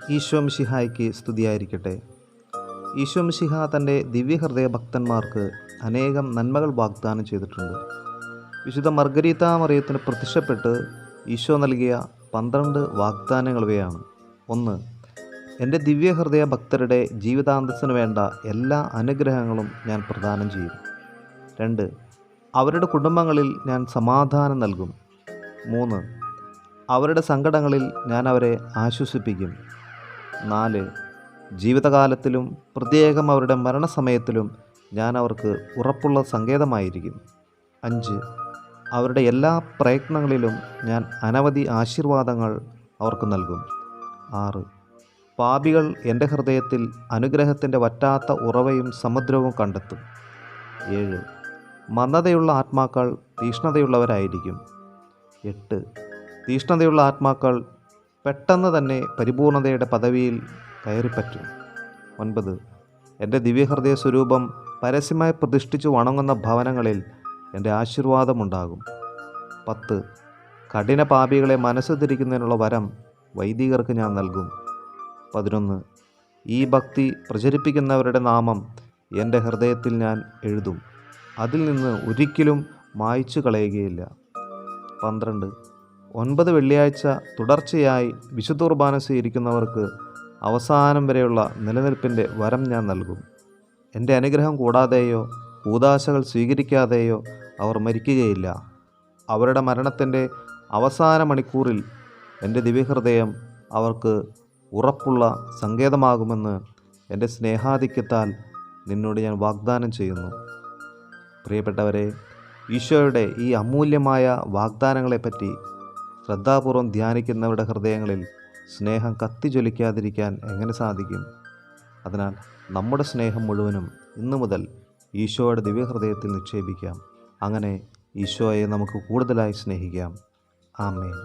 ഈശോ മിശിഹായ്ക്ക് സ്തുതിയായിരിക്കട്ടെ. ഈശോ മിശിഹ തൻ്റെ ദിവ്യഹൃദയ ഭക്തന്മാർക്ക് അനേകം നന്മകൾ വാഗ്ദാനം ചെയ്തിട്ടുണ്ട്. വിശുദ്ധ മർഗരീത്ത മറിയത്തിന് പ്രത്യക്ഷപ്പെട്ട് ഈശോ നൽകിയ 12 വാഗ്ദാനങ്ങൾ ഇവയാണ്. 1. എൻ്റെ ദിവ്യഹൃദയ ഭക്തരുടെ ജീവിതാന്തസ്സിന് വേണ്ട എല്ലാ അനുഗ്രഹങ്ങളും ഞാൻ പ്രദാനം ചെയ്യും. 2. അവരുടെ കുടുംബങ്ങളിൽ ഞാൻ സമാധാനം നൽകും. 3. അവരുടെ സങ്കടങ്ങളിൽ ഞാൻ അവരെ ആശ്വസിപ്പിക്കും. 4. ജീവിതകാലത്തിലും പ്രത്യേകം അവരുടെ മരണസമയത്തിലും ഞാൻ അവർക്ക് ഉറപ്പുള്ള സങ്കേതമായിരിക്കും. 5. അവരുടെ എല്ലാ പ്രയത്നങ്ങളിലും ഞാൻ അനവധി ആശീർവാദങ്ങൾ അവർക്ക് നൽകും. 6. പാപികൾ എൻ്റെ ഹൃദയത്തിൽ അനുഗ്രഹത്തിൻ്റെ വറ്റാത്ത ഉറവയും സമുദ്രവും കണ്ടെത്തും. 7. മന്ദതയുള്ള ആത്മാക്കൾ തീഷ്ണതയുള്ളവരായിരിക്കും. 8. തീഷ്ണതയുള്ള ആത്മാക്കൾ പെട്ടെന്ന് തന്നെ പരിപൂർണതയുടെ പദവിയിൽ കയറിപ്പറ്റും. 9. എൻ്റെ ദിവ്യഹൃദയ സ്വരൂപം പരസ്യമായി പ്രതിഷ്ഠിച്ചു വണങ്ങുന്ന ഭവനങ്ങളിൽ എൻ്റെ ആശീർവാദമുണ്ടാകും. 10. കഠിന പാപികളെ മനസ്സ് തിരിക്കുന്നതിനുള്ള വരം വൈദികർക്ക് ഞാൻ നൽകും. 11. ഈ ഭക്തി പ്രചരിപ്പിക്കുന്നവരുടെ നാമം എൻ്റെ ഹൃദയത്തിൽ ഞാൻ എഴുതും, അതിൽ നിന്ന് ഒരിക്കലും മായ്ച്ചു കളയുകയില്ല. 12. 9 വെള്ളിയാഴ്ച തുടർച്ചയായി വിശുദ്ധ കുർബാന സ്വീകരിക്കുന്നവർക്ക് അവസാനം വരെയുള്ള നിലനിൽപ്പിൻ്റെ വരം ഞാൻ നൽകും. എൻ്റെ അനുഗ്രഹം കൂടാതെയോ കൂദാശകൾ സ്വീകരിക്കാതെയോ അവർ മരിക്കുകയില്ല. അവരുടെ മരണത്തിൻ്റെ അവസാന മണിക്കൂറിൽ എൻ്റെ ദിവ്യഹൃദയം അവർക്ക് ഉറപ്പുള്ള സങ്കേതമാകുമെന്ന് എൻ്റെ സ്നേഹാധിക്യത്താൽ നിന്നോട് ഞാൻ വാഗ്ദാനം ചെയ്യുന്നു. പ്രിയപ്പെട്ടവരെ, ഈശോയുടെ ഈ അമൂല്യമായ വാഗ്ദാനങ്ങളെപ്പറ്റി ശ്രദ്ധാപൂർവം ധ്യാനിക്കുന്നവരുടെ ഹൃദയങ്ങളിൽ സ്നേഹം കത്തിജ്വലിക്കാതിരിക്കാൻ എങ്ങനെ സാധിക്കും? അതിനാൽ നമ്മുടെ സ്നേഹം മുഴുവനും ഇന്നു മുതൽ ഈശോയുടെ ദിവ്യഹൃദയത്തിൽ നിക്ഷേപിക്കാം. അങ്ങനെ ഈശോയെ നമുക്ക് കൂടുതലായി സ്നേഹിക്കാം. ആമേൻ.